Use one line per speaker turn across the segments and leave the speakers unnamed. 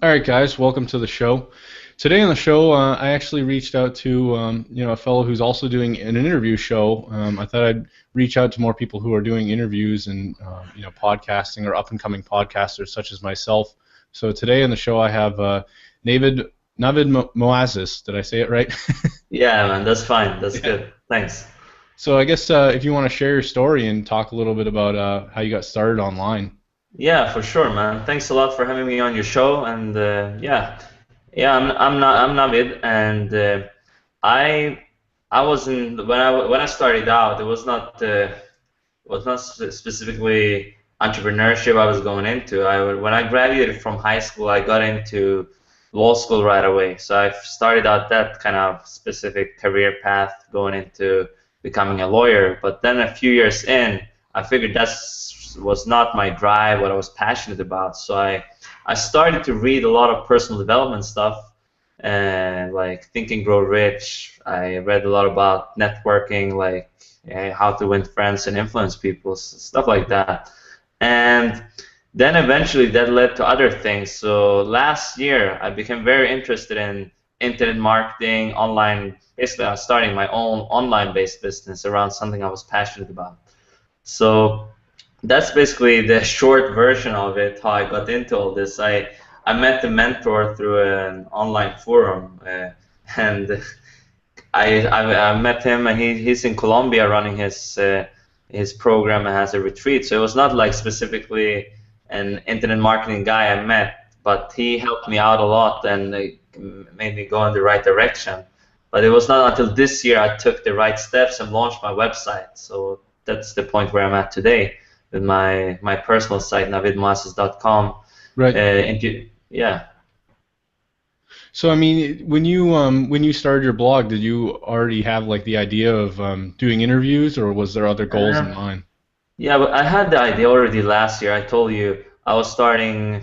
All right, guys, welcome to the show. Today on the show, I actually reached out to a fellow who's also doing an interview show. I thought I'd reach out to more people who are doing interviews and podcasting or up and coming podcasters such as myself. So today on the show, I have Navid Moazzez. Did I say it right?
Yeah, man, that's fine. That's
Yeah.
good. Thanks.
So I guess if you want to share your story and talk a little bit about how you got started online.
Yeah, for sure, man. Thanks a lot for having me on your show. And yeah, I'm Navid, and I I was in when I started out, it was not specifically entrepreneurship I was going into. When I graduated from high school, I got into law school right away. So I started out that kind of specific career path going into becoming a lawyer. But then a few years in, I figured that was not my drive, what I was passionate about. So I started to read a lot of personal development stuff, like Think and Grow Rich. I read a lot about networking, like how to win friends and influence people, stuff like that. And then eventually that led to other things. So last year I became very interested in internet marketing, online. Basically, I was starting my own online-based business around something I was passionate about. So that's basically the short version of it, how I got into all this. I met a mentor through an online forum, and I met him, and he's in Colombia running his program and has a retreat. So it was not like specifically an internet marketing guy I met, but he helped me out a lot and made me go in the right direction. But it was not until this year I took the right steps and launched my website. So that's the point where I'm at today with my personal site, navidmoazzez.com.
Right.
Yeah.
So I mean, when you started your blog, did you already have like the idea of doing interviews, or was there other goals in
Uh,
mind?
yeah, but I had the idea already last year. I told you I was starting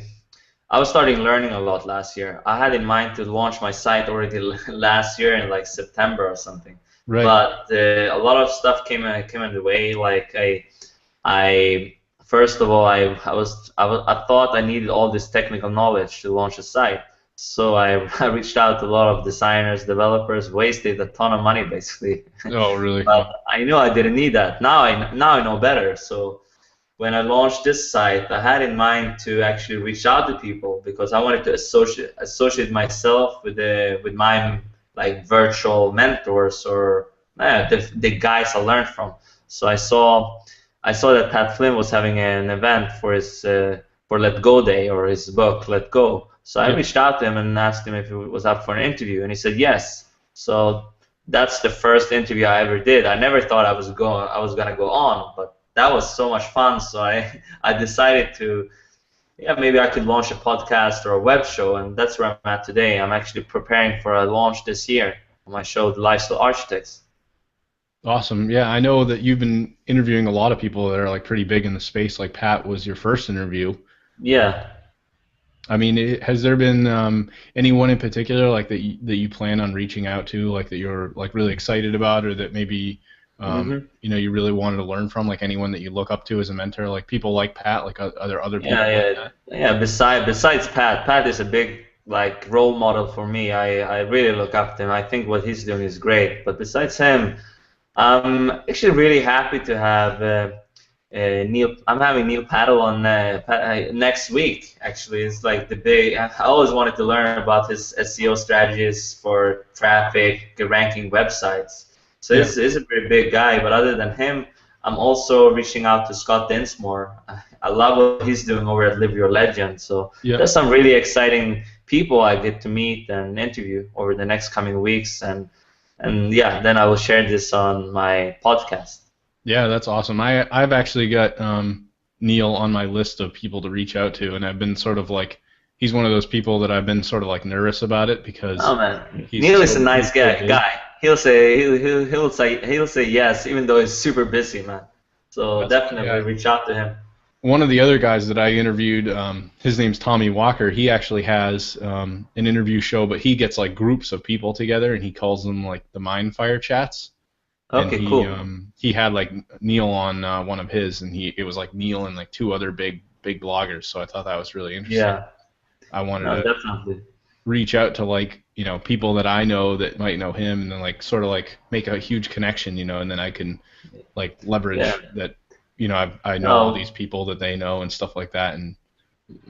learning a lot last year. I had in mind to launch my site already last year in like September or something.
Right.
But a lot of stuff came in the way. Like I first of all, I thought I needed all this technical knowledge to launch a site. So I reached out to a lot of designers, developers, wasted a ton of money basically.
Oh, really?
But I knew I didn't need that. Now I know better. So when I launched this site, I had in mind to actually reach out to people because I wanted to associate myself with my like virtual mentors or the guys I learned from. So I saw that Pat Flynn was having an event for his for Let Go Day or his book Let Go. So I
Yeah.
reached out to him and asked him if he was up for an interview, and he said yes. So that's the first interview I ever did. I never thought I was gonna go on, but that was so much fun. So I decided to, yeah, maybe I could launch a podcast or a web show, and that's where I'm at today. I'm actually preparing for a launch this year on my show, The Lifestyle Architects.
Awesome. Yeah, I know that you've been interviewing a lot of people that are like pretty big in the space. Like Pat was your first interview.
Yeah.
I mean, has there been anyone in particular like that you plan on reaching out to, like that you're like really excited about, or that maybe
hmm
you really wanted to learn from, like anyone that you look up to as a mentor, like people like Pat, like are there other
Yeah,
people like
yeah,
that?
yeah. Besides Pat is a big like role model for me. I really look up to him. I think what he's doing is great. But besides him, I'm actually really happy to have Neil. I'm having Neil Patel on next week. Actually, it's like the big. I always wanted to learn about his SEO strategies for traffic, ranking websites. So
Yeah,
he's a pretty big guy. But other than him, I'm also reaching out to Scott Dinsmore. I love what he's doing over at Live Your Legend. So
yeah.
there's some really exciting people I get to meet and interview over the next coming weeks, and yeah, then I will share this on my podcast.
Yeah, that's awesome. I've actually got Neil on my list of people to reach out to, and I've been sort of like he's one of those people that I've been sort of like nervous about it because
Oh man,
he's
Neil is a
so
nice
he's so
guy.
big.
He'll say yes, even though he's super busy, man. So
That's funny.
definitely
Yeah.
reach out to him.
One of the other guys that I interviewed, his name's Tommy Walker. He actually has an interview show, but he gets like groups of people together, and he calls them like the Mind Fire chats. And
Okay, cool.
he had like Neil on one of his, and he it was like Neil and like two other big bloggers. So I thought that was really interesting.
Yeah.
I wanted
No,
to
definitely.
reach out to like, people that I know that might know him, and then like sort of like make a huge connection, and then I can like
Yeah.
leverage that, I know all these
No.
people that they know and stuff like that. And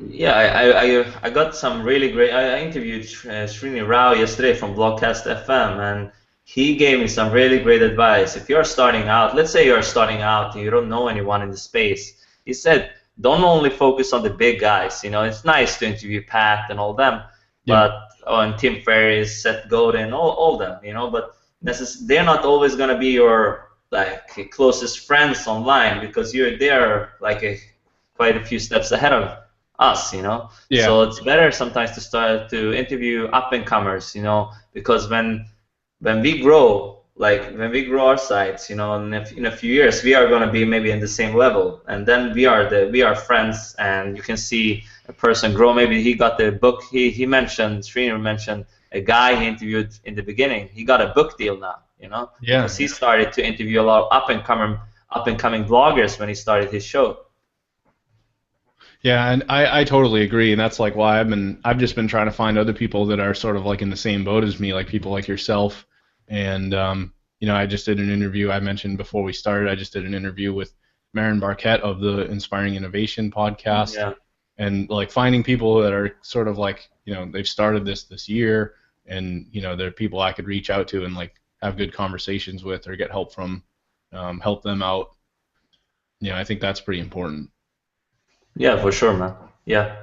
Yeah, I got some really great. I interviewed Srini Rao yesterday from Blogcast FM, and he gave me some really great advice. If you're starting out, let's say you're starting out and you don't know anyone in the space, he said, don't only focus on the big guys. It's nice to interview Pat and all them,
yeah,
but and Tim Ferriss, Seth Godin, all them. But they're not always gonna be your like closest friends online because they're like quite a few steps ahead of us.
yeah,
So it's better sometimes to start to interview up and comers, because when we grow, like when we grow our sites, in a few years we are going to be maybe in the same level, and then we are friends, and you can see a person grow. Maybe he got the book. He mentioned Srinath mentioned a guy he interviewed in the beginning. He got a book deal now,
yeah.
because he started to interview a lot of up and coming bloggers when he started his show.
Yeah, and I totally agree, and that's like why I've just been trying to find other people that are sort of like in the same boat as me, like people like yourself. And I just did an interview I mentioned before we started. I just did an interview with Marin Barquette of the Inspiring Innovation podcast,
Yeah.
and like finding people that are sort of like, they've started this year, and they're people I could reach out to and like have good conversations with or get help from, help them out. I think that's pretty important.
Yeah, for sure, man. Yeah.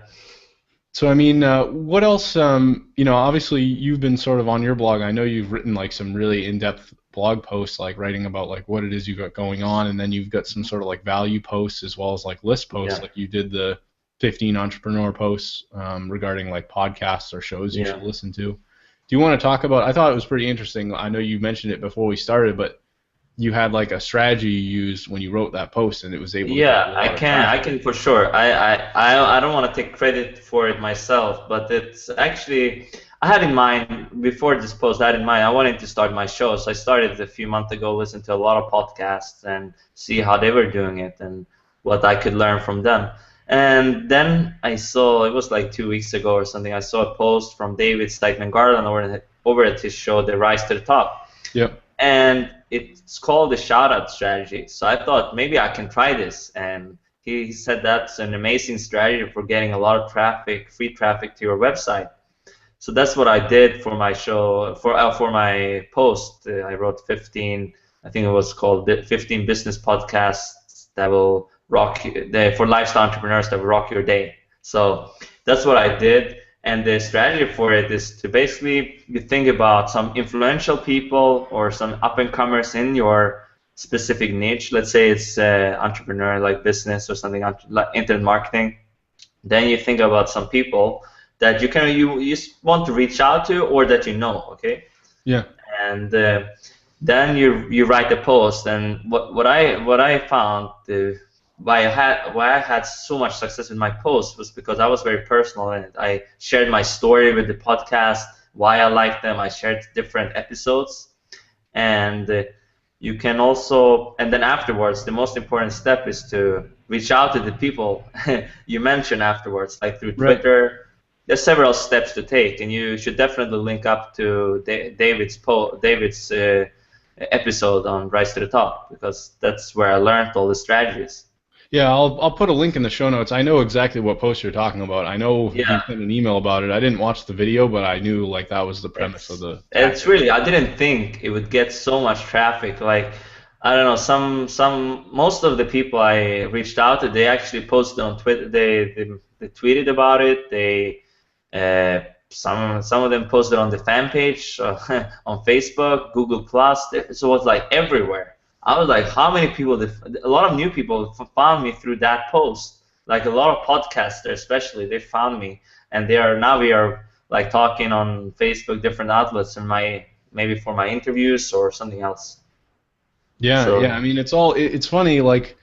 So I mean, what else? Obviously you've been sort of on your blog. I know you've written like some really in-depth blog posts, like writing about like what it is you've got going on, and then you've got some sort of like value posts as well as like list posts.
Yeah.
Like you did the 15 entrepreneur posts regarding like podcasts or shows you
Yeah.
should listen to. Do you want to talk about? I thought it was pretty interesting. I know you mentioned it before we started, but you had like a strategy you used when you wrote that post, and it was able to get
Yeah,
a
I
lot of
can. I
traffic.
can for sure. I don't want to take credit for it myself, but it's actually I had in mind before this post. I had in mind I wanted to start my show, so I started a few months ago, listening to a lot of podcasts and see how they were doing it and what I could learn from them. And then I saw it was like 2 weeks ago or something. I saw a post from David Steitman Garland over at his show, The Rise to the Top,
Yep.
and it's called the shout out strategy. So I thought maybe I can try this, and he said that's an amazing strategy for getting a lot of traffic, free traffic to your website. So that's what I did for my show, for my post. I wrote 15. I think it was called 15 business podcasts that will rock for lifestyle entrepreneurs that will rock your day. So that's what I did. And the strategy for it is to basically you think about some influential people or some up-and-comers in your specific niche. Let's say it's entrepreneur, like business or something, like internet marketing. Then you think about some people that you want to reach out to or that you know, okay?
Yeah.
And then you write a post. And what I found why I had so much success with my posts was because I was very personal in it. I shared my story with the podcast, why I liked them. I shared different episodes, and you can also, and then afterwards, the most important step is to reach out to the people you mentioned afterwards, like through
Right.
Twitter. There's several steps to take, and you should definitely link up to David's episode on Rise to the Top, because that's where I learned all the strategies.
Yeah, I'll put a link in the show notes. I know exactly what post you're talking about. I know you
Yeah.
sent an email about it. I didn't watch the video, but I knew like that was the premise of
It's
the
it's
tactic.
really I didn't think it would get so much traffic. Like I don't know, most of the people I reached out to, they actually posted on Twitter. They tweeted about it. Some of them posted on the fan page on Facebook, Google Plus. So it was like everywhere. I was like, how many people? A lot of new people found me through that post. Like a lot of podcasters, especially, they found me, and we are like talking on Facebook, different outlets, and maybe for my interviews or something else.
Yeah, yeah. I
So
mean, it's funny. Like,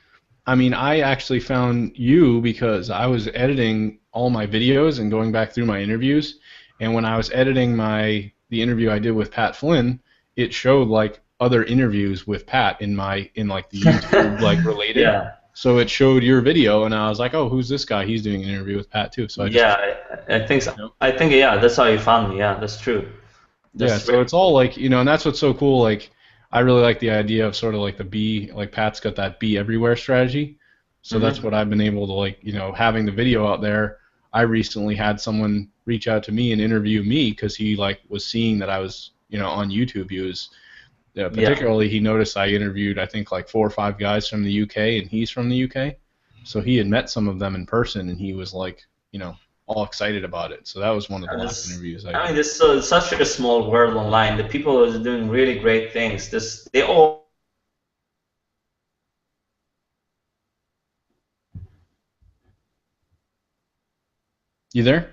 I mean, I actually found you because I was editing all my videos and going back through my interviews, and when I was editing the interview I did with Pat Flynn, it showed like other interviews with Pat in like the YouTube like related.
yeah,
So it showed your video, and I was like, oh, who's this guy? He's doing an interview with Pat too. So I just
yeah. I think so.
You know?
I think yeah, that's how you found me. Yeah, that's true.
Yeah,
That's
so
really
it's all like, and that's what's so cool. Like, I really like the idea of sort of like the be, like Pat's got that be everywhere strategy. So that's
hmm
what I've been able to like, having the video out there. I recently had someone reach out to me and interview me because he like was seeing that I was, on YouTube. He was,
Yeah.
particularly he noticed I interviewed I think like 4 or 5 guys from the UK, and he's from the UK. So he had met some of them in person, and he was like, all excited about it. So that was one of the
And
last
this,
interviews I
I mean,
did.
this it's such a small world online. The people are doing really great things. They all.
You there?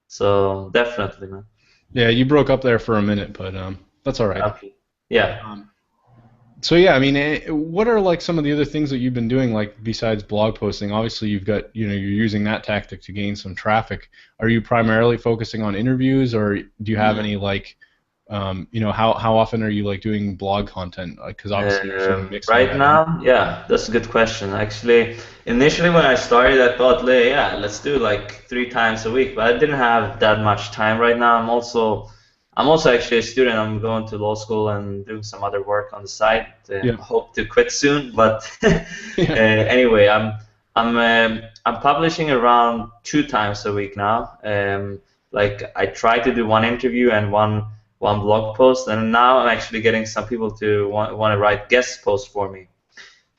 So definitely, man.
Yeah, you broke up there for a minute, but that's all right.
Okay. Yeah.
Um, so yeah, I mean, what are like some of the other things that you've been doing, like besides blog posting? Obviously, you've got, you're using that tactic to gain some traffic. Are you primarily focusing on interviews, or do you have any like, how often are you like doing blog content? Because obviously you're sort of mixing
Right
that in.
now, yeah, that's a good question. Actually, initially when I started, I thought, yeah, let's do like 3 times a week, but I didn't have that much time right now. I'm also actually a student. I'm going to law school and doing some other work on the side.
Yeah,
I hope to quit soon, but
yeah,
anyway, I'm publishing around 2 times a week now. Like I try to do one interview and one blog post, and now I'm actually getting some people to want to write guest posts for me.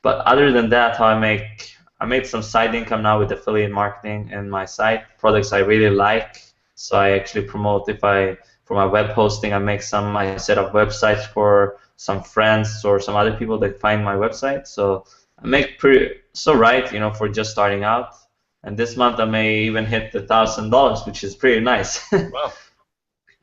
But other than that, how I made some side income now with affiliate marketing and my site products I really like. So I actually promote if I for my web hosting, I set up websites for some friends or some other people that find my website. So I make pretty so right, for just starting out. And this month I may even hit $1,000, which is pretty nice.
wow.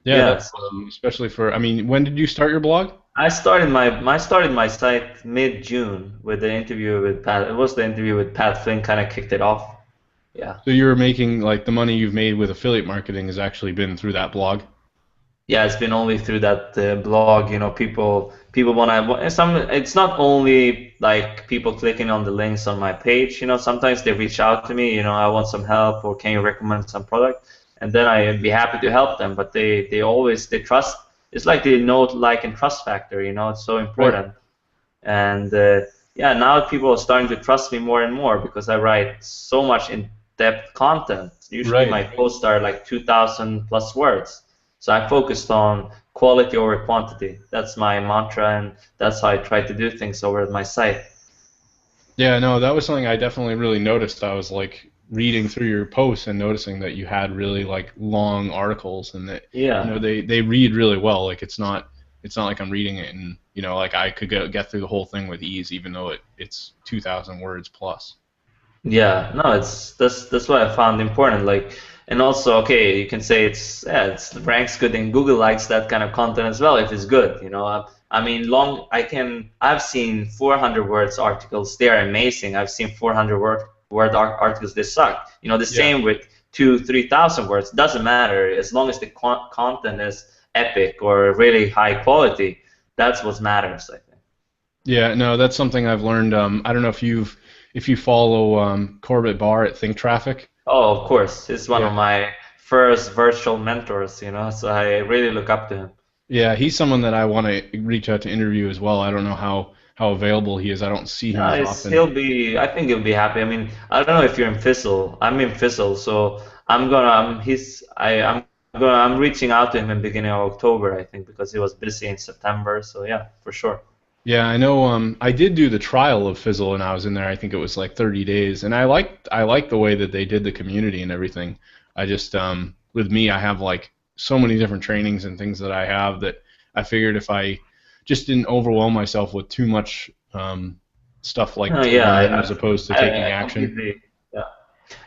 Yeah,
Yeah.
that's especially for. I mean, when did you start your blog?
I started my site mid-June with the interview with Pat. It was the interview with Pat Flynn kind of kicked it off. Yeah.
So you're making like the money you've made with affiliate marketing has actually been through that blog.
Yeah, it's been only through that blog, people want to some it's not only like people clicking on the links on my page, sometimes they reach out to me, I want some help or can you recommend some product? And then I'd be happy to help them, but they trust. It's like the know, like, and trust factor, it's so
Right.
important. And yeah, now people are starting to trust me more and more because I write so much in-depth content. Usually
Right.
my posts are like 2,000 plus words. So I focused on quality over quantity. That's my mantra, and that's how I try to do things over at my site.
Yeah, no, that was something I definitely really noticed. I was like reading through your posts and noticing that you had really like long articles, and that
Yeah.
they read really well. Like it's not like I'm reading it, and like I could get through the whole thing with ease, even though it's 2,000 words plus.
Yeah, no, that's what I found important. Like, and also, okay, you can say it's ranks good and Google likes that kind of content as well if it's good. I mean, I've seen 400 words articles. They are amazing. I've seen 400 word articles. They suck. The
Yeah.
same with 2, 3,000 words. Doesn't matter as long as the content is epic or really high quality. That's what matters, I think.
Yeah, no, that's something I've learned. I don't know if you follow Corbett Barr at Think Traffic.
Oh, of course. He's one
Yeah.
of my first virtual mentors, so I really look up to him.
Yeah, he's someone that I want to reach out to interview as well. I don't know how available he is. I don't see him as often.
I think he'll be happy. I mean, I don't know if you're in Fizzle. I'm in Fizzle, so I'm reaching out to him in beginning of October, I think, because he was busy in September. So yeah, for sure.
Yeah, I know. I did do the trial of Fizzle, and I was in there. I think it was like 30 days, and I liked the way that they did the community and everything. I just with me, I have like so many different trainings and things that I have that I figured if I just didn't overwhelm myself with too much stuff like to
Yeah,
learn as opposed to taking
I
action.
completely, yeah,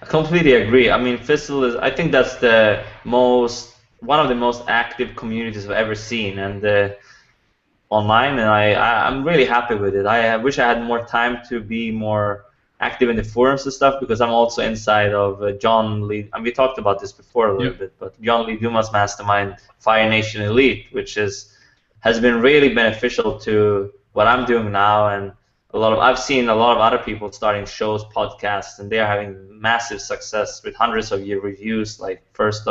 I completely agree. I mean, Fizzle is, I think that's one of the most active communities I've ever seen, and online, and I'm really happy with it. I wish I had more time to be more active in the forums and stuff because I'm also inside of John Lee, and we talked about this before a little
Yep.
bit, but John Lee Dumas Mastermind Fire Nation Elite, which has been really beneficial to what I'm doing now, and I've seen a lot of other people starting shows, podcasts, and they are having massive success with hundreds of year reviews. Like first,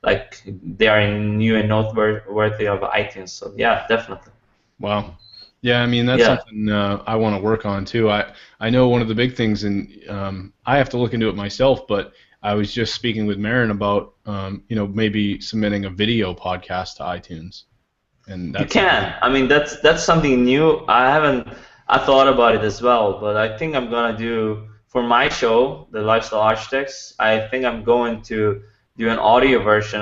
like they are new and noteworthy of iTunes. So yeah, definitely.
Wow. Yeah, I mean that's
Yeah.
something I want to work on too. I know one of the big things, and I have to look into it myself. But I was just speaking with Marin about maybe submitting a video podcast to iTunes, and
You
that's something.
can. I mean, that's something new. I thought about it as well, but I think I'm gonna do for my show, the Lifestyle Architects. I think I'm going to do an audio version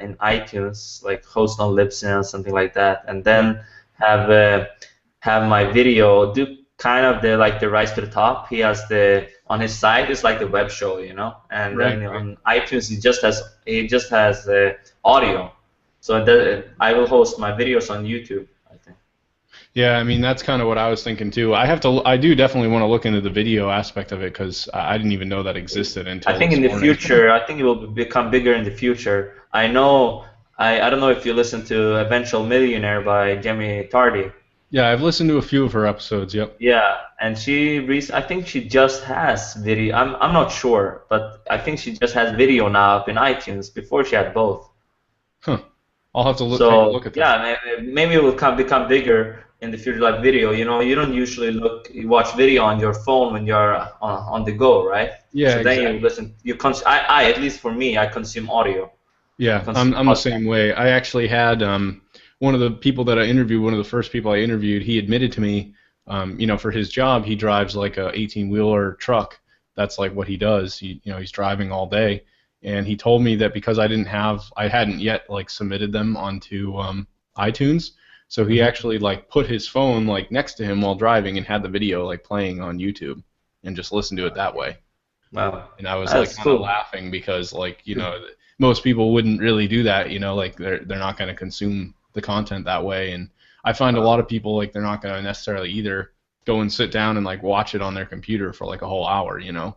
in iTunes, like host on Libsyn or something like that, and
Right.
then have uh, have my video do kind of the Rise to the Top. He has the on his site. It's like the web show, and
Right.
then
Right.
on iTunes he just has audio. So I will host my videos on YouTube, I think.
Yeah, I mean that's kind of what I was thinking too. I do definitely want to look into the video aspect of it because I didn't even know that existed
I
until
think
this
in the
morning.
future, I think it will become bigger in the future. I know, I don't know if you listen to Eventual Millionaire by Jamie Tardy.
Yeah, I've listened to a few of her episodes. Yep.
Yeah, and I think she just has video. I'm not sure, but I think she just has video now up in iTunes. Before she had both.
Huh. I'll have to take a
So
look at that.
yeah, maybe it will become bigger in the future, like video. You don't usually watch video on your phone when you're on the go, right?
Yeah,
So then you
exactly.
listen. I at least for me, I consume audio. I
Yeah, I'm
consume
I'm the
podcast.
same way. I actually had one of the people that I interviewed, one of the first people I interviewed, he admitted to me, for his job, he drives like a 18-wheeler truck. That's like what he does. He's driving all day, and he told me that because I hadn't yet like submitted them onto iTunes, so he
Hmm.
actually like put his phone like next to him while driving and had the video like playing on YouTube and just listened to it that way.
Wow,
And I was like
that's
kind of
cool.
laughing because like most people wouldn't really do that, like they're not going to consume the content that way. And I find a lot of people like they're not going to necessarily either go and sit down and like watch it on their computer for like a whole hour.
Yeah,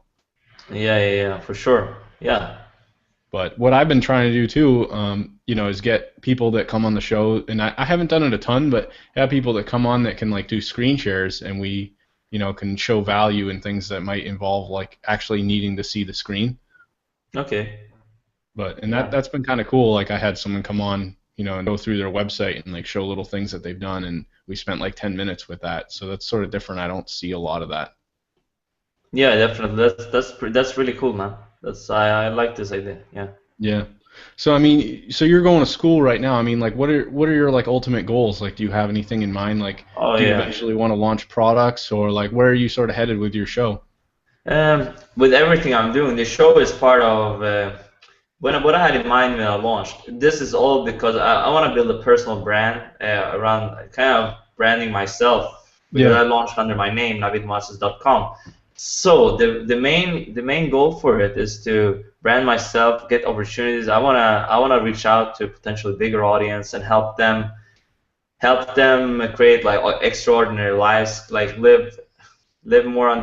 yeah, yeah, for sure. Yeah.
But what I've been trying to do too, is get people that come on the show, and I haven't done it a ton, but have people that come on that can like do screen shares, and we, can show value in things that might involve like actually needing to see the screen.
Okay.
And
Yeah.
that's been kind of cool. Like I had someone come on, and go through their website and like show little things that they've done, and we spent like 10 minutes with that. So that's sort of different. I don't see a lot of that.
Yeah, definitely. That's really cool, man. I like this idea. Yeah.
Yeah. So I mean, so you're going to school right now. I mean, like what are your like ultimate goals? Like do you have anything in mind? Like
Oh
do you
yeah.
eventually want to launch products or like where are you sort of headed with your show?
With everything I'm doing, the show is part of what I had in mind when I launched. This is all because I want to build a personal brand around kind of branding myself because
Yeah.
I launched under my name, navidmoazzez.com. So the main goal for it is to brand myself, get opportunities. I wanna reach out to potentially bigger audience and help them create like extraordinary lives, like live more on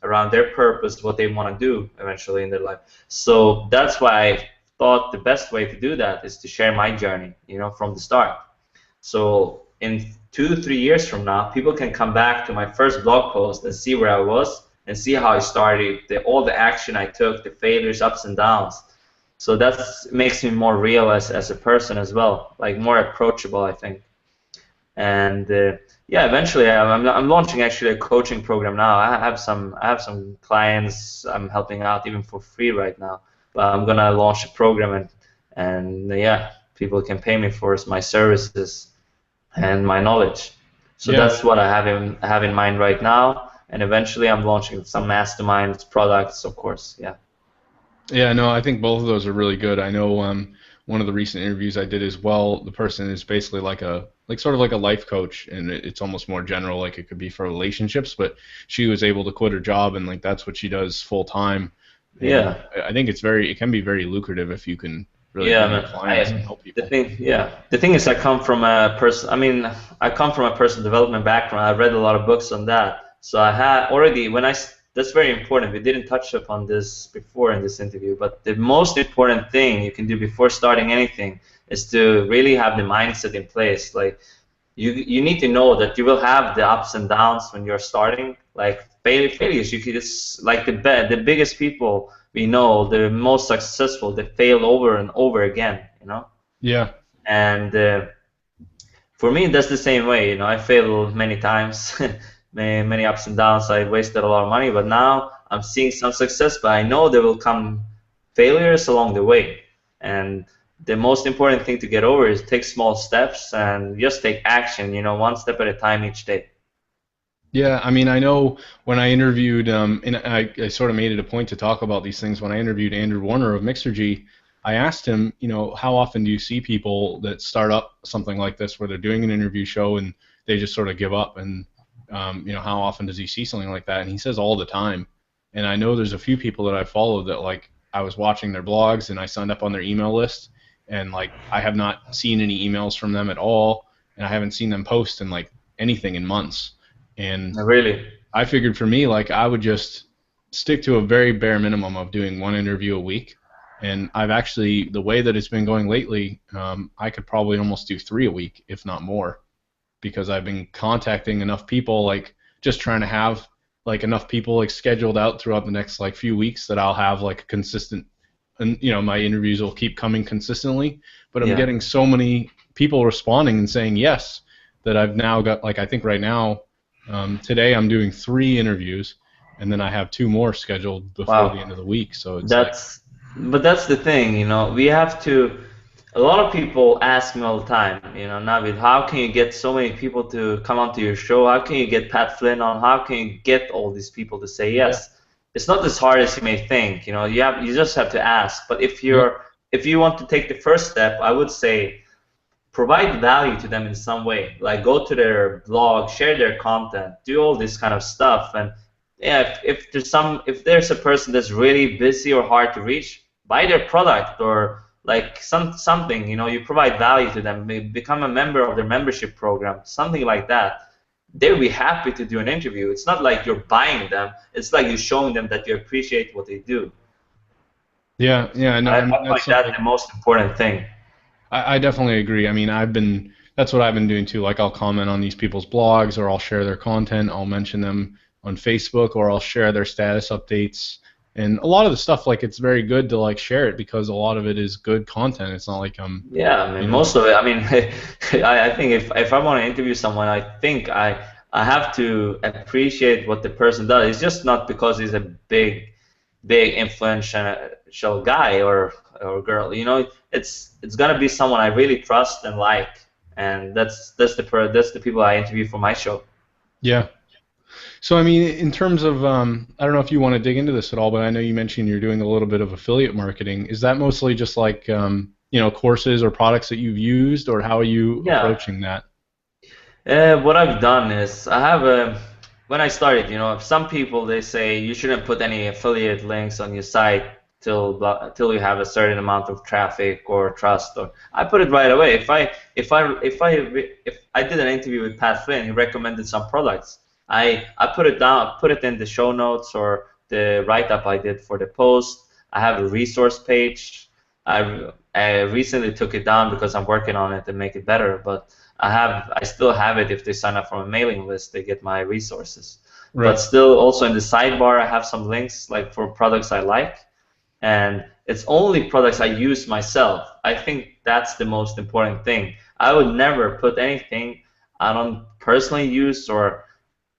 around their purpose, what they want to do eventually in their life. So that's why I thought the best way to do that is to share my journey, from the start. So in 2 to 3 years from now, people can come back to my first blog post and see where I was and see how I started, all the action I took, the failures, ups and downs. So that makes me more real as a person as well, like more approachable, I think. And yeah, eventually I'm launching actually a coaching program now. I have some clients I'm helping out even for free right now. But I'm gonna launch a program and yeah, people can pay me for my services and my knowledge. So
Yeah.
that's what I have in mind right now. And eventually I'm launching some masterminds products, of course. Yeah.
Yeah, no, I think both of those are really good. I know one of the recent interviews I did as well, the person is basically like sort of like a life coach, and it's almost more general, like it could be for relationships, but she was able to quit her job and like that's what she does full time. And
Yeah.
I think it can be very lucrative if you can really
Yeah,
bring in
man.
clients and help
The
people.
thing, yeah, the thing is, I come from a personal development background. I read a lot of books on that, so I had already That's very important. We didn't touch upon this before in this interview, but the most important thing you can do before starting anything is to really have the mindset in place. Like you need to know that you will have the ups and downs when you're starting. Like failures, it's like the biggest people we know, the most successful, they fail over and over again, you know.
Yeah.
And for me, that's the same way. You know, I failed many times, many ups and downs. I wasted a lot of money, but now I'm seeing some success. But I know there will come failures along the way, and the most important thing to get over is take small steps and just take action. You know, one step at a time each day.
Yeah, I mean, I know when I interviewed, and I sort of made it a point to talk about these things when I interviewed Andrew Warner of Mixergy. I asked him, how often do you see people that start up something like this where they're doing an interview show and they just sort of give up, and how often does he see something like that? And he says all the time. And I know there's a few people that I follow that, like, I was watching their blogs and I signed up on their email list, and like I have not seen any emails from them at all, and I haven't seen them post in like anything in months. And
Really?
I figured for me, like, I would just stick to a very bare minimum of doing one interview a week. And I've actually, the way that it's been going lately, I could probably almost do 3 a week, if not more, because I've been contacting enough people, like just trying to have like enough people like scheduled out throughout the next like few weeks that I'll have like a consistent, and my interviews will keep coming consistently. But I'm
Yeah.
getting so many people responding and saying yes that I've now got, like, I think right now, today I'm doing 3 interviews, and then I have 2 more scheduled before the
Wow.
end of the week. So it's like,
That's, but that's the thing, you know, we have to, a lot of people ask me all the time, you know, Navid, how can you get so many people to come onto your show? How can you get Pat Flynn on? How can you get all these people to say
yeah,
yes? It's not as hard as you may think, you know, you just have to ask. But
yeah,
if you want to take the first step, I would say provide value to them in some way. Like go to their blog, share their content, do all this kind of stuff. And yeah, if there's a person that's really busy or hard to reach, buy their product or like something. You know, you provide value to them. Become a member of their membership program, something like that. They'll be happy to do an interview. It's not like you're buying them. It's like you're showing them that you appreciate what they do.
yeah, yeah. No, I
I
mean
find
that's
that
something.
the most important thing.
I definitely agree. I mean, that's what I've been doing too. Like, I'll comment on these people's blogs, or I'll share their content. I'll mention them on Facebook, or I'll share their status updates. And a lot of the stuff, like, it's very good to like share it because a lot of it is good content. It's not like
Yeah, I mean, most of it. I mean, I think if I want to interview someone, I think I have to appreciate what the person does. It's just not because he's a big influential guy or girl. You know, it's gonna be someone I really trust and like, and that's the people I interview for my show.
yeah. So, I mean, in terms of, I don't know if you want to dig into this at all, but I know you mentioned you're doing a little bit of affiliate marketing. Is that mostly just like, courses or products that you've used, or how are you
Yeah.
approaching that?
What I've done is I have a when I started, you know, some people they say you shouldn't put any affiliate links on your site till you have a certain amount of traffic or trust. Or I put it right away. If I did an interview with Pat Flynn, he recommended some products. I put it down, put it in the show notes or the write up I did for the post. I have a resource page. I recently took it down because I'm working on it to make it better, but I still have it. If they sign up for a mailing list, they get my resources. But
Right.
still, also in the sidebar, I have some links like for products I like, and it's only products I use myself. I think that's the most important thing. I would never put anything I don't personally use or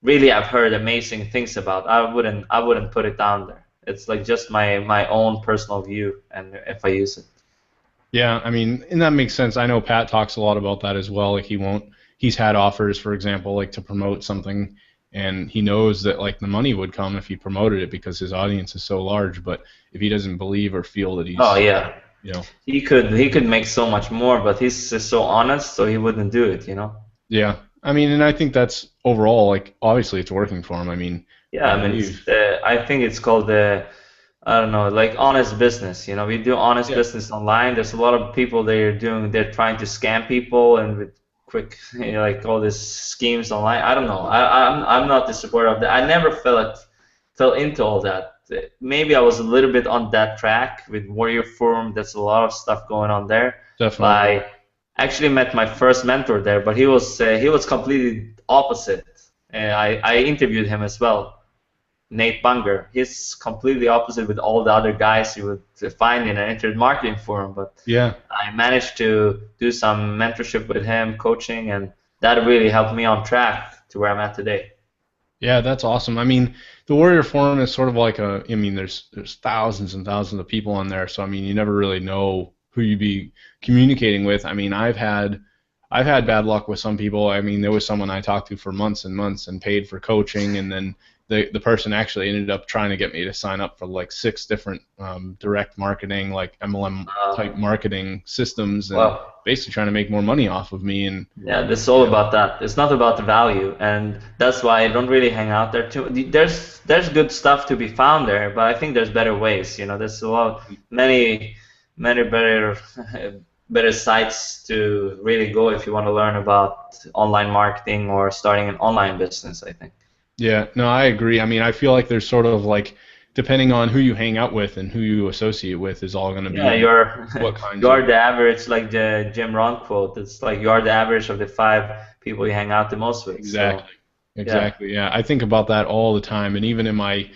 really I've heard amazing things about. I wouldn't put it down there. It's like just my own personal view, and if I use it.
Yeah, I mean, and that makes sense. I know Pat talks a lot about that as well. Like, he's had offers, for example, like to promote something, and he knows that like the money would come if he promoted it because his audience is so large. But if he doesn't believe or feel that
Oh
he's,
yeah.
you know,
He could make so much more, but he's just so honest, so he wouldn't do it, you know.
yeah. I mean, and I think that's overall, like, obviously it's working for him. I mean,
Yeah,
I
I mean,
believe.
I think it's called the I don't know, like honest business. You know, we do honest
Yeah,
business online. There's a lot of people they're trying to scam people and with quick, you know, like all these schemes online. I don't know. I'm not the supporter of that. I never fell into all that. Maybe I was a little bit on that track with Warrior Forum. There's a lot of stuff going on there.
definitely.
Like actually met my first mentor there, but he was completely opposite. I interviewed him as well, Nate Bunger. He's completely opposite with all the other guys you would find in an internet marketing forum. But
Yeah.
I managed to do some mentorship with him, coaching, and that really helped me on track to where I'm at today.
Yeah, that's awesome. I mean, the Warrior Forum is sort of like I mean, there's thousands and thousands of people on there, so I mean, you never really know who you'd be communicating with. I mean, I've had bad luck with some people. I mean, there was someone I talked to for months and months and paid for coaching, and then the person actually ended up trying to get me to sign up for like 6 different direct marketing, like MLM type marketing systems, and
Well,
basically trying to make more money off of me. And
yeah, this is all about that. It's not about the value, and that's why I don't really hang out there too. There's good stuff to be found there, but I think there's better ways. There's a lot many better better sites to really go if you want to learn about online marketing or starting an online business, I think.
Yeah, no, I agree. I mean, I feel like there's sort of like, depending on who you hang out with and who you associate with is all going to
Yeah,
be
you're
what kinds
you're
of.
the average, like the Jim Rohn quote. It's like you're the average of the 5 people you hang out the most with. So
Exactly.
yeah.
Exactly. Yeah, I think about that all the time, and even in my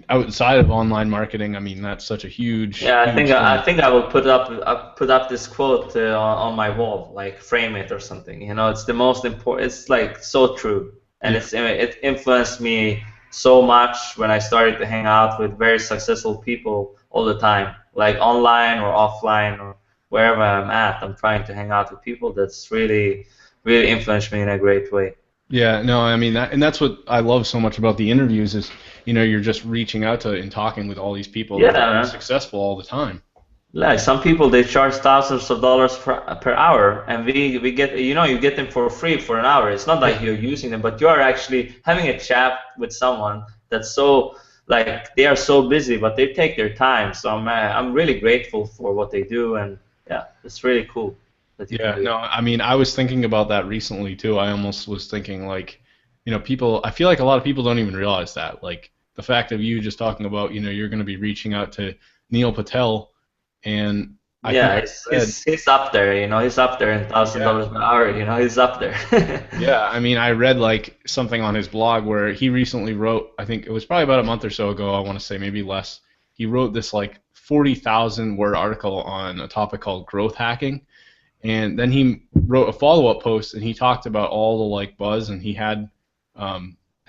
outside of online marketing, I mean, that's such a huge,
Yeah, I think
huge
I
thing.
think I will put up this quote on my wall, like frame it or something. It's the most important. It's like so true, and
Yeah.
it influenced me so much when I started to hang out with very successful people all the time, like online or offline or wherever I'm at. I'm trying to hang out with people that's really influenced me in a great way.
Yeah, no, I mean that, and that's what I love so much about the interviews is, you're just reaching out to and talking with all these people
Yeah,
that are
man.
successful all the time.
Like some people, they charge thousands of dollars per hour, and we get you get them for free for an hour. It's not
Yeah.
like you're using them, but you are actually having a chat with someone that's so like they are so busy, but they take their time. So I'm really grateful for what they do, and yeah, it's really cool that you can
Yeah,
do
no,
it.
I mean, I was thinking about that recently too. I almost was thinking like, people, I feel like a lot of people don't even realize that. Like the fact of you just talking about, you're going to be reaching out to Neil Patel, and I think
Yeah,
I read,
he's up there, he's up there in thousand
yeah,
dollars per hour, he's up there.
yeah, I mean, I read like something on his blog where he recently wrote, I think it was probably about a month or so ago, I want to say maybe less. He wrote this like 40,000 word article on a topic called growth hacking. And then he wrote a follow-up post, and he talked about all the like buzz, and he had, I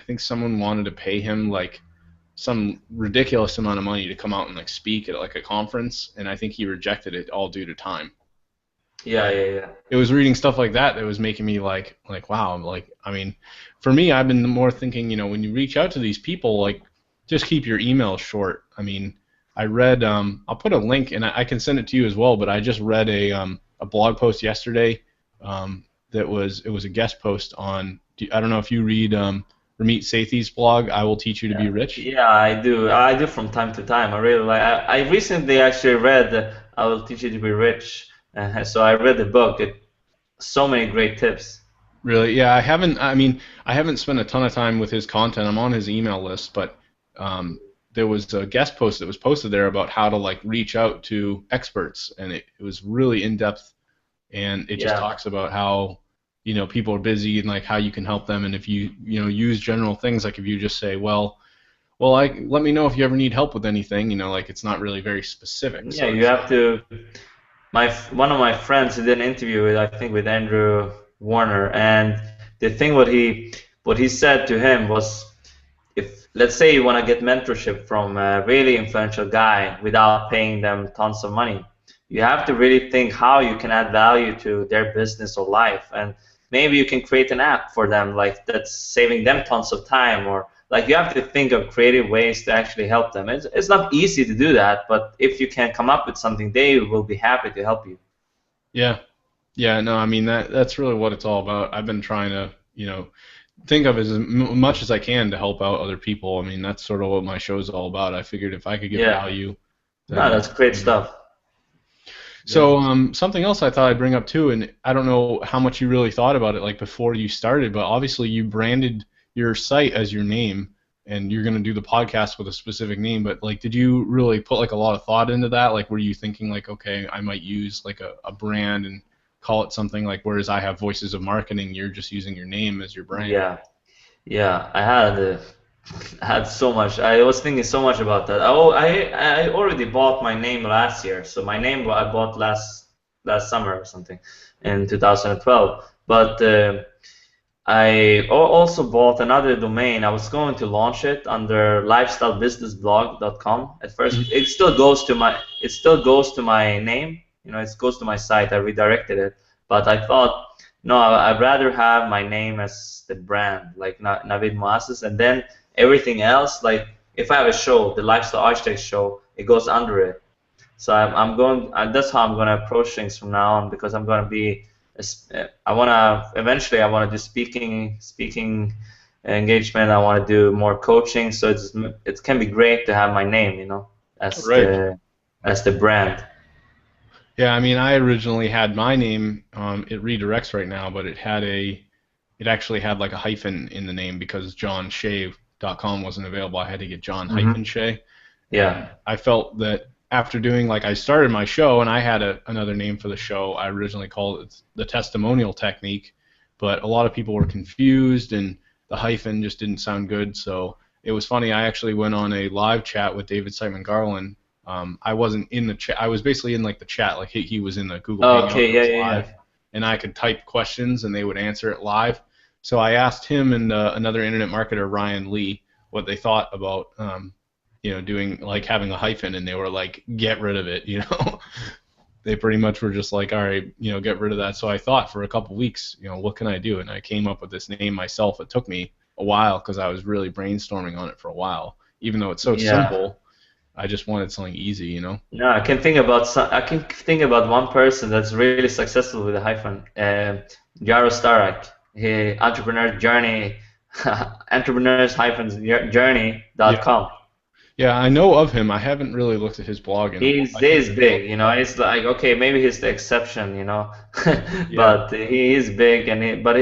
think someone wanted to pay him like some ridiculous amount of money to come out and like speak at like a conference, and I think he rejected it all due to time.
Yeah,
And
yeah, yeah.
it was reading stuff like that that was making me like wow, like I mean, for me, I've been more thinking, when you reach out to these people, like just keep your emails short. I mean, I read, I'll put a link, and I can send it to you as well, but I just read a blog post yesterday, it was a guest post on, I don't know if you read Ramit Sethi's blog, I Will Teach You to Be Rich.
Yeah, I do. I do from time to time. I really like. I recently actually read "I Will Teach You to Be Rich," so I read the book. So many great tips.
Really? Yeah, I haven't. I mean, I haven't spent a ton of time with his content. I'm on his email list, but there was a guest post that was posted there about how to like reach out to experts, and it was really in depth, and it just
Yeah,
talks about how people are busy and like how you can help them, and if you use general things like if you just say, well, let me know if you ever need help with anything, like it's not really very specific.
yeah.
So
You
it's
have to. One of my friends did an interview with I think with Andrew Warner, and the thing what he said to him was, if let's say you want to get mentorship from a really influential guy without paying them tons of money, you have to really think how you can add value to their business or life, and maybe you can create an app for them like that's saving them tons of time, or like you have to think of creative ways to actually help them. It's not easy to do that, but if you can come up with something, they will be happy to help you.
yeah. Yeah, no, I mean that's really what it's all about. I've been trying to, think of as much as I can to help out other people. I mean, that's sort of what my show's all about. I figured if I could give
Yeah,
value,
no,
then
that's great
you know.
stuff. Yeah.
So, something else I thought I'd bring up too, and I don't know how much you really thought about it like before you started, but obviously you branded your site as your name, and you're going to do the podcast with a specific name. But like, did you really put like a lot of thought into that? Like, were you thinking like, okay, I might use like a brand and call it something like, whereas I have Voices of Marketing, you're just using your name as your brand.
Yeah, yeah. I had so much. I was thinking so much about that. Oh, I already bought my name last year. So my name I bought last summer or something in 2012. But also bought another domain. I was going to launch it under lifestylebusinessblog.com. At first,
Mhm.
it still goes to my name. It goes to my site. I redirected it, but I thought, no, I'd rather have my name as the brand, like Navid Moazzez, and then everything else. Like if I have a show, the Lifestyle Architect show, it goes under it. So I'm going. That's how I'm going to approach things from now on, because I'm going to be. I want to eventually. I want to do speaking engagement. I want to do more coaching. So it can be great to have my name, as
Right.
the brand.
Yeah, I mean, I originally had my name. It redirects right now, but it actually had like a hyphen in the name because johnshea.com wasn't available. I had to get John
Hmm.
hyphen Shea, and
Yeah.
I felt that after doing like I started my show and I had another name for the show. I originally called it the Testimonial Technique, but a lot of people were confused and the hyphen just didn't sound good. So it was funny. I actually went on a live chat with David Simon Garland. I wasn't in the chat. I was basically in like the chat, like he was in the Google Hangout.
Okay.
It
Yeah.
was
Yeah.
live,
Yeah.
and I could type questions and they would answer it live. So I asked him and another internet marketer, Ryan Lee, what they thought about doing like having a hyphen, and they were like, get rid of it. They pretty much were just like, all right, get rid of that. So I thought for a couple weeks, what can I do? And I came up with this name myself. It took me a while because I was really brainstorming on it for a while. Even though it's so
Yeah.
simple, I just wanted something easy.
No, I can think about one person that's really successful with a hyphen. Jaro Starak. He entrepreneur journey,
Yeah,
entrepreneurs-journey.com.
yeah, I know of him. I haven't really looked at his blog in a while. I think
He's
I follow
big,
him.
It's like, okay, maybe he's the exception,
Yeah,
but he is big, but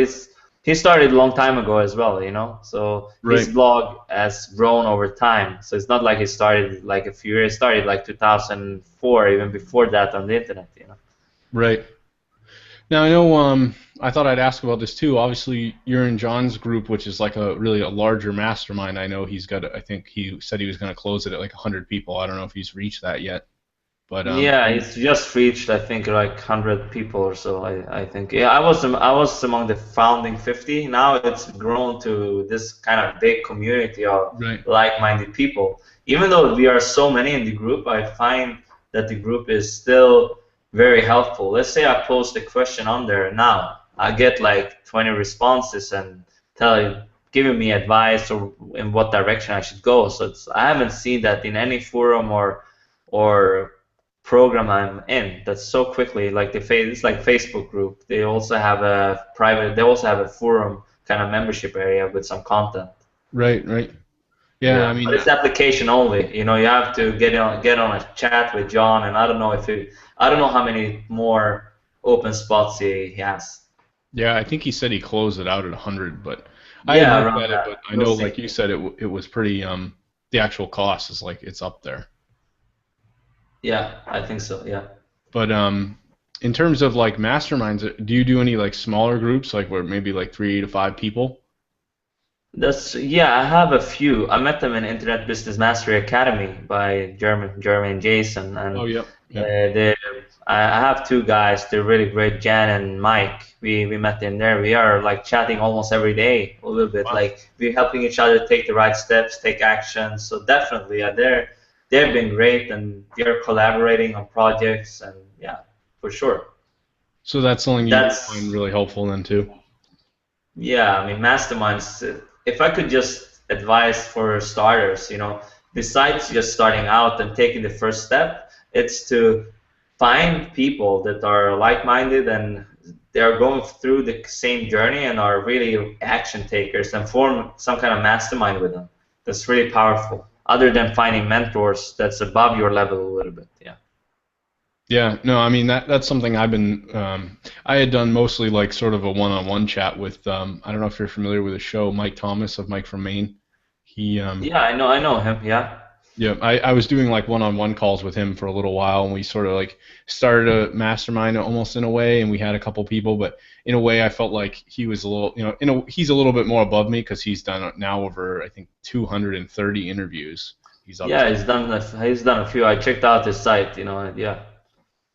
he started a long time ago as well. So his
right,
blog has grown over time. So it's not like he started like a few years, started like 2004, even before that on the internet.
right. Now I know. I thought I'd ask about this too. Obviously, you're in John's group, which is like a larger mastermind. I know he's got. I think he said he was going to close it at like 100 people. I don't know if he's reached that yet, but
Yeah, it's just reached, I think, like 100 people or so. I think. Yeah, I was among the founding 50. Now it's grown to this kind of big community of
right,
like-minded people. Even though we are so many in the group, I find that the group is still very helpful. Let's say I post a question on there now, I get like 20 responses and giving me advice or in what direction I should go. So I haven't seen that in any forum or program I'm in that's so quickly like it's like Facebook group. They also have a forum kind of membership area with some content.
right, right. Yeah, I
Yeah, but
mean,
it's application only. You have to get on a chat with John, and I don't know how many more open spots he has.
yeah, I think he said he closed it out at 100, but I had
Yeah,
looked
around
at it, but
that.
I
We'll
know,
see.
like you said, it was pretty. The actual cost is like it's up there.
Yeah, I think so. Yeah.
But in terms of like masterminds, do you do any like smaller groups, like where maybe like 3 to 5 people?
Yeah, I have a few. I met them in Internet Business Mastery Academy by Jeremy and Jason, and
Oh, yep, yep.
they I have two guys. They're really great, Jan and Mike. We met in there. We are like chatting almost every day, a little bit.
Wow.
Like we're helping each other take the right steps, take action. So definitely, yeah, they've been great, and they're collaborating on projects, and yeah, for sure.
So that's something you find
That's
really helpful then too.
Yeah, I mean, masterminds. If I could just advise for starters, besides just starting out and taking the first step, it's to find people that are like-minded and they are going through the same journey and are really action takers and form some kind of mastermind with them. That's really powerful. Other than finding mentors that's above your level a little bit. Yeah.
Yeah, no, I mean that's something I had done mostly like sort of a one-on-one chat with I don't know if you're familiar with the show Mike Thomas of Mike from Maine. He
Yeah, I know him. Yeah.
Yeah, I was doing like one-on-one calls with him for a little while, and we sort of like started a mastermind almost in a way, and we had a couple people, but in a way I felt like he was a little, he's a little bit more above me because he's done now over I think 230 interviews. He's up
Yeah,
to.
he's done a few. I checked out his site, and yeah.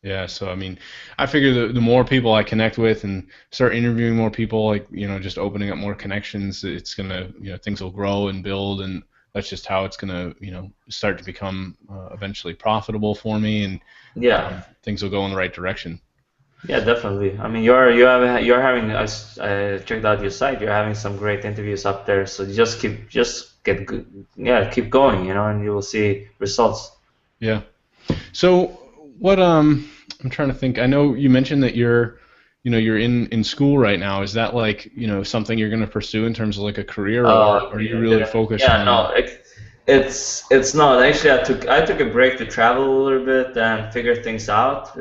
Yeah, so I mean, I figure the more people I connect with and start interviewing more people, like, just opening up more connections, it's gonna, things will grow and build, and that's just how it's gonna, start to become eventually profitable for me, and
Yeah.
things will go in the right direction.
Yeah, definitely. I mean, you're having I checked out your site. You're having some great interviews up there. So you just get good. Yeah, keep going, and you will see results.
Yeah. So what I'm trying to think. I know you mentioned that you're in school right now. Is that like, something you're going to pursue in terms of like a career, or are you really focused
Yeah,
on?
no, it's not. Actually, I took a break to travel a little bit and figure things out.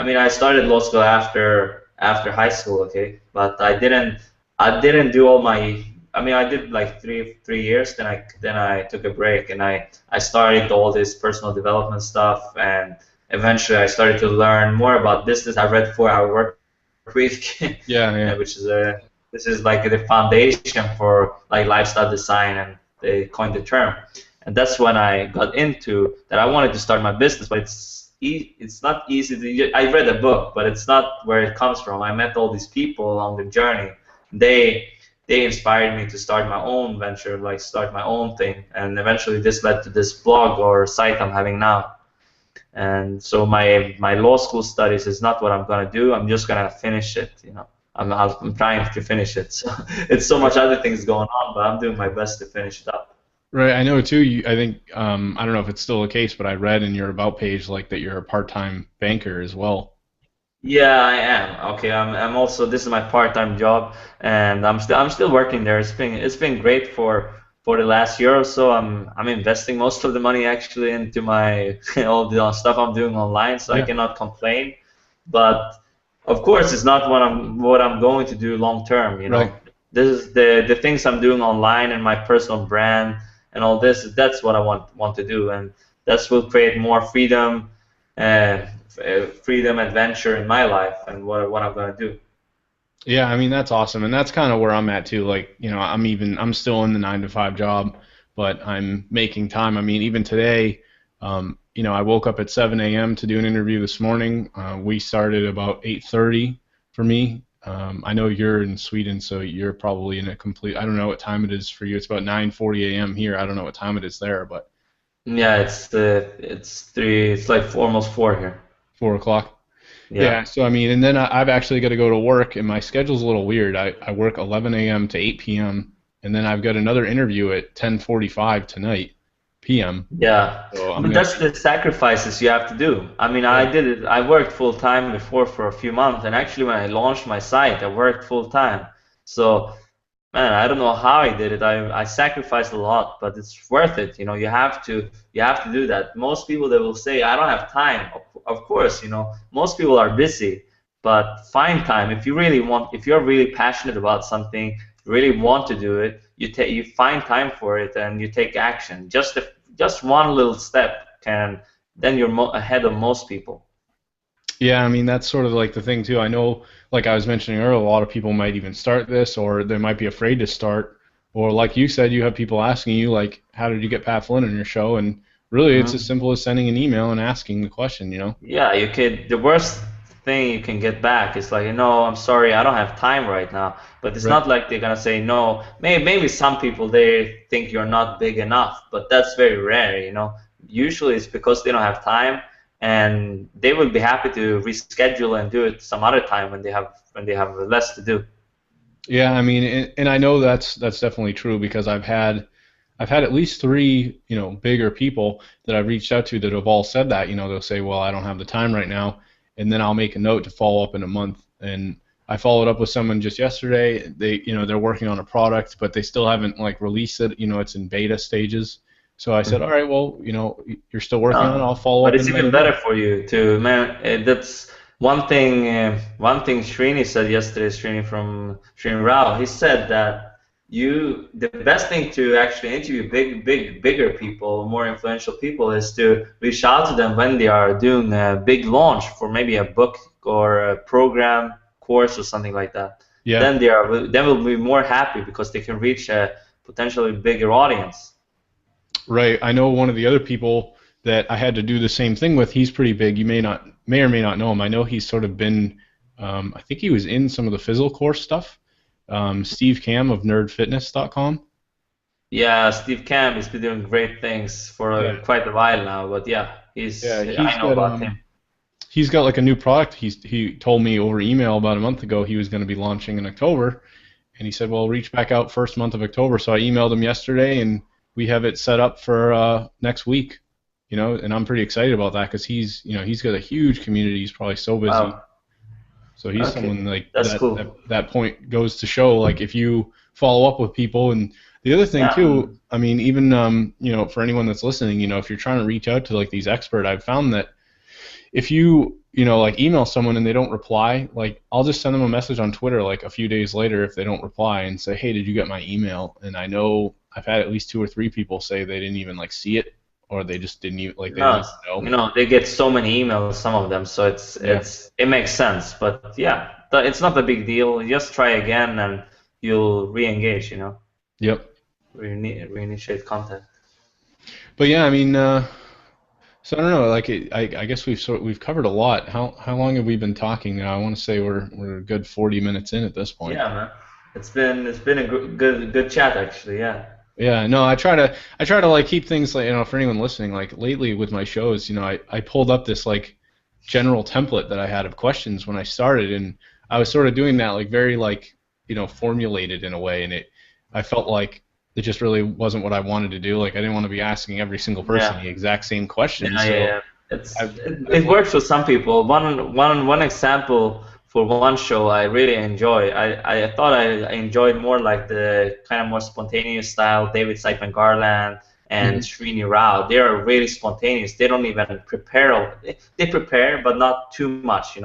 I mean, I started law school after high school, okay, but I didn't do all my. I mean, I did like three years, then I took a break and I started all this personal development stuff, and eventually I started to learn more about business. I read 4 Hour Work Week,
Yeah, yeah.
which is a this is like the foundation for like lifestyle design, and they coined the term. And that's when I got into that. I wanted to start my business, but it's not easy to. I read a book, but it's not where it comes from. I met all these people along the journey. They they inspired me to start my own venture, like start my own thing, and eventually this led to this blog or site I'm having now. And so my law school studies is not what I'm gonna do. I'm just gonna finish it. I'm trying to finish it. So it's so much other things going on, but I'm doing my best to finish it up.
Right. I know too. I think I don't know if it's still the case, but I read in your about page like that you're a part-time banker as well.
Yeah, I am. Okay, I'm also this is my part-time job, and I'm still working there. It's been great for the last year or so. I'm investing most of the money actually into my all the stuff I'm doing online, so I
Yeah.
cannot complain. But of course, it's not what I'm going to do long term.
Right.
This is the things I'm doing online and my personal brand and all this. That's what I want to do, and that's will create more freedom, uh, freedom, adventure in my life, and what I'm gonna do.
Yeah, I mean that's awesome, and that's kind of where I'm at too. Like, I'm still in the 9 to 5 job, but I'm making time. I mean, even today, I woke up at 7 a.m. to do an interview this morning. We started about 8:30 for me. I know you're in Sweden, so you're probably in a complete. I don't know what time it is for you. It's about 9:40 a.m. here. I don't know what time it is there, but
Yeah, it's three. It's like almost four here.
4 o'clock.
Yeah.
Yeah, so I mean, and then I've actually got to go to work, and my schedule's a little weird. I work 11 a.m. to 8 p.m., and then I've got another interview at 10:45 tonight p.m.
Yeah,
So I'm
but
gonna
that's
be,
the sacrifices you have to do. I mean,
yeah,
I did it. I worked full time before for a few months, and actually, when I launched my site, I worked full time. So, man, I don't know how I did it. I sacrificed a lot, but it's worth it. You have to do that. Most people that will say, I don't have time. Of course, most people are busy, but find time. If you're really passionate about something, really want to do it, you find time for it and you take action. Just one little step then you're ahead of most people.
yeah. I mean, that's sort of like the thing too. I know, like I was mentioning earlier, a lot of people might even start this, or they might be afraid to start, or like you said, you have people asking you like, how did you get Pat Flynn on your show? And really, it's as
Mhm.
simple as sending an email and asking the question.
Yeah, you could. The worst thing you can get back is like, no, I'm sorry, I don't have time right now. But it's
Right.
not like they're gonna say no. Maybe some people they think you're not big enough, but that's very rare. Usually it's because they don't have time, and they will be happy to reschedule and do it some other time when they have less to do.
Yeah, I mean, and I know that's definitely true because I've had at least three, bigger people that I've reached out to that have all said that. They'll say, "Well, I don't have the time right now," and then I'll make a note to follow up in a month. And I followed up with someone just yesterday. They're working on a product, but they still haven't like released it. It's in beta stages. So I said, "All right, well, you're still working on it. I'll follow
But
up
it's
in
even
another
better
month."
for you to man. That's one thing. One thing Srini said yesterday. Srini from Srini Rao. He said that. the best thing to actually interview bigger people, more influential people, is to reach out to them when they are doing a big launch for maybe a book or a program, course, or something like that.
Yeah.
Then will be more happy because they can reach a potentially bigger audience.
Right. I know one of the other people that I had to do the same thing with. He's pretty big. You may or may not know him. I know he's sort of been. I think he was in some of the Fizzle course stuff. Steve Cam of nerdfitness.com.
Yeah, Steve Camp has been doing great things for
Yeah.
quite a while now. But yeah,
Yeah.
I know about him.
He's got like a new product. He told me over email about a month ago he was going to be launching in October, and he said, "Well, reach back out first month of October." So I emailed him yesterday, and we have it set up for next week. And I'm pretty excited about that because he's got a huge community. He's probably so busy.
Wow.
So he's
Okay,
someone like
that's
that,
cool.
that point goes to show, like, if you follow up with people. And the other thing
Yeah.
too, I mean, even for anyone that's listening, if you're trying to reach out to like these experts, I've found that if you like email someone and they don't reply, like, I'll just send them a message on Twitter like a few days later if they don't reply and say, "Hey, did you get my email?" And I know I've had at least 2 or 3 people say they didn't even like see it, or they just didn't even like, they
No,
didn't even know.
they get so many emails, some of them, so
Yeah.
it makes sense. But yeah, it's not a big deal. You just try again and you'll re-engage,
Yep.
reinitiate contact.
But yeah, I mean, so I don't know. Like, I guess we've covered a lot. How long have we been talking now? I want to say we're a good 40 minutes in at this point.
Yeah, man. It's been a good chat actually. Yeah.
Yeah, no, I try to like keep things like, for anyone listening, like lately with my shows, I pulled up this like general template that I had of questions when I started, and I was sort of doing that like very like, formulated in a way, and I felt like it just really wasn't what I wanted to do. Like, I didn't want to be asking every single person
Yeah.
the exact same question.
Yeah, yeah,
So
yeah. It
I've
works for some people. One example for one show I really enjoy. I thought I enjoyed more like the kind of more spontaneous style. David Siteman Garland and
Mhm.
Srini Rao. They are really spontaneous. They don't even prepare. They prepare, but not too much.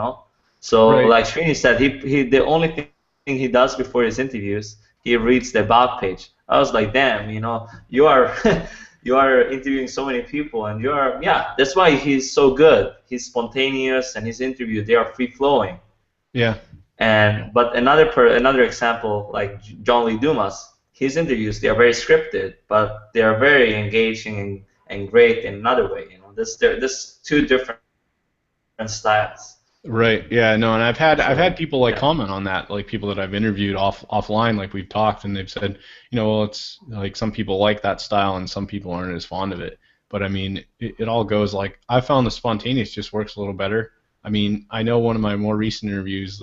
So
Right.
like Srini said, he the only thing he does before his interviews, he reads the about page. I was like, damn, you are you are interviewing so many people, and yeah, that's why he's so good. He's spontaneous, and his interview, they are free flowing.
Yeah.
But another example, like John Lee Dumas, his interviews, they are very scripted, but they are very engaging and great in another way. There's two different styles.
Right. Yeah. No. And I've had
So
people like
yeah,
comment on that, like people that I've interviewed offline, like we've talked, and they've said, well, it's like some people like that style and some people aren't as fond of it. But I mean, it all goes like, I found the spontaneous just works a little better. I mean, I know one of my more recent interviews,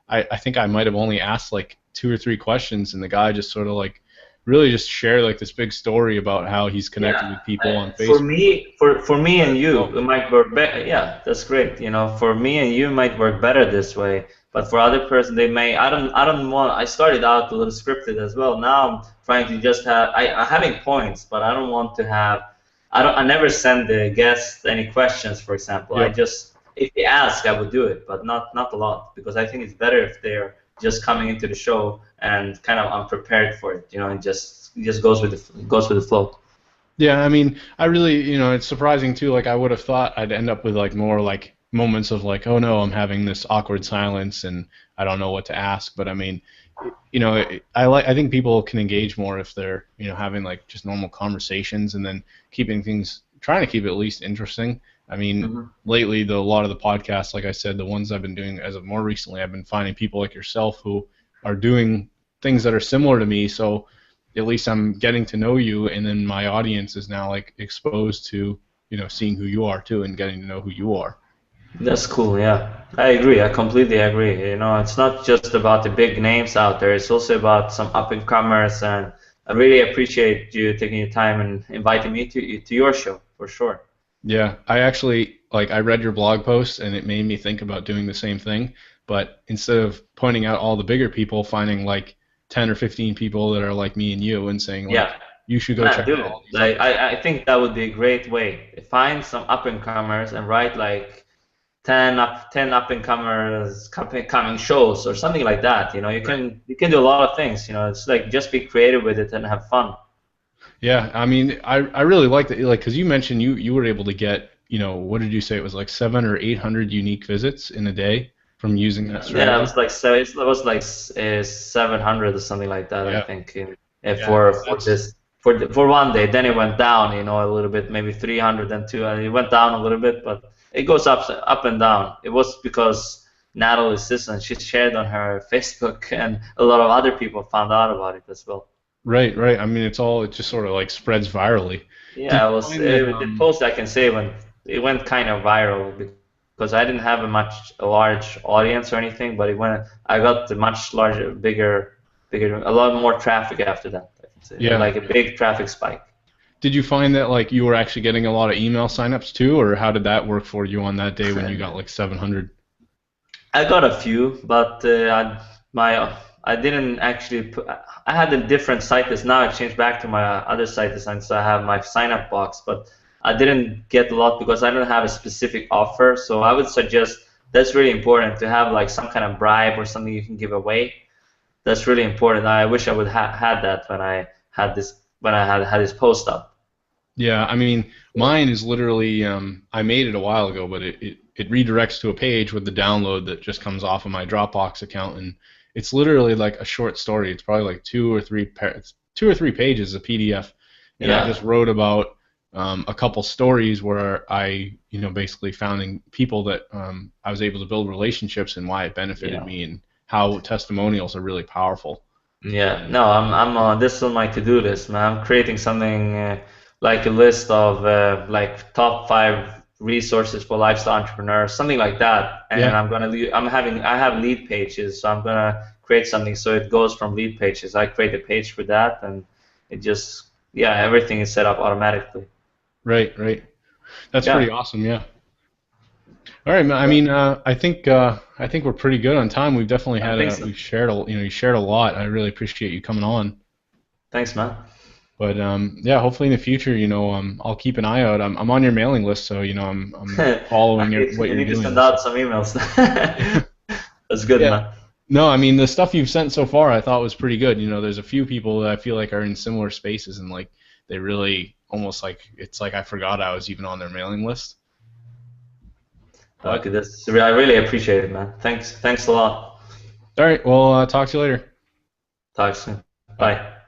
I think I might have only asked like 2 or 3 questions, and the guy just sort of like really just shared like this big story about how he's connected
yeah.
with people on
For
Facebook.
me, for me and
Oh,
you, it might work better. Yeah, that's great. For me and you, it might work better this way. But for other person, they may. I don't want. I started out a little scripted as well. Now I'm trying to just have. I'm having points, but I don't want to have. I never send the guests any questions, for example. I
yep.
just, if they ask, I would do it, but not a lot, because I think it's better if they're just coming into the show and kind of unprepared for it. And just goes with the flow.
Yeah, I mean, I really, it's surprising too. Like, I would have thought I'd end up with like more like moments of like, oh no, I'm having this awkward silence and I don't know what to ask. But I mean, I think people can engage more if they're, having like just normal conversations and then trying to keep it at least interesting. I mean,
Hmm.
lately, a lot of the podcasts, like I said, the ones I've been doing as of more recently, I've been finding people like yourself who are doing things that are similar to me. So at least I'm getting to know you, and then my audience is now like exposed to, seeing who you are too and getting to know who you are.
That's cool, yeah. I agree. I completely agree. It's not just about the big names out there. It's also about some up and comers, and I really appreciate you taking your time and inviting me to your show for sure.
Yeah, I actually like I read your blog post and it made me think about doing the same thing, but instead of pointing out all the bigger people, finding like 10 or 15 people that are like me and you and saying like,
Yeah,
you should go
man,
check
do
out
it.
all these
Like
others.
I think that would be a great way. Find some up and comers and write like 10 up and coming shows or something like that. You can do a lot of things. It's like just be creative with it and have fun.
Yeah, I mean, I really like that, like, because you mentioned you were able to get, what did you say? It was like 700 or 800 unique visits in a day from using that
Yeah,
strategy.
it was like 700 or something like that, I
Yeah,
think.
yeah,
For
that's
this for one day. Then it went down, a little bit, maybe 300 and two. And it went down a little bit, but it goes up and down. It was because Natalie's sister, she shared on her Facebook, and a lot of other people found out about it as well.
right, right. I mean, it just sort of like spreads virally. Did
Yeah,
you find that?
the post, I can say, when it went kind of viral because I didn't have a large audience or anything, but it went. I got a much larger, bigger, a lot more traffic after that. I can say,
Yeah.
like a big traffic spike.
Did you find that like you were actually getting a lot of email signups too, or how did that work for you on that day when you got like 700?
I got a few, but I didn't actually put. I had a different site list. Now I changed back to my other site design, so I have my sign up box. But I didn't get a lot because I don't have a specific offer. So I would suggest that's really important to have like some kind of bribe or something you can give away. That's really important. I wish I would have had that when I had this post up.
Yeah, I mean, mine is literally I made it a while ago, but it redirects to a page with the download that just comes off of my Dropbox account, and it's literally like a short story. It's probably like it's 2 or 3 pages of PDF, and I
Yeah,
just wrote about a couple stories where I, basically found people that I was able to build relationships and why it benefited
yeah.
me and how testimonials are really powerful.
Yeah, no, I'm this is on my to-do list, man. I'm creating something like a list of like top 5 resources for lifestyle entrepreneurs, something like that. And
Yeah.
I have lead pages, so I'm gonna create something so it goes from lead pages. I create a page for that, and it just yeah, everything is set up automatically.
Right, right. That's
Yeah,
pretty awesome. Yeah. All right, man. I mean, I think we're pretty good on time. We've definitely
I think so.
we've shared you shared a lot. I really appreciate you coming on.
Thanks, man.
But yeah, hopefully in the future, I'll keep an eye out. I'm on your mailing list, so I'm following what
You
you're
need to send
doing. So
out some emails. That's good,
yeah,
man.
no, I mean the stuff you've sent so far, I thought was pretty good. There's a few people that I feel like are in similar spaces, and like they really almost like it's like I forgot I was even on their mailing list. But
Okay, I really appreciate it, man. Thanks a lot.
all right, well, talk to you later.
Talk soon.
Bye.
Bye.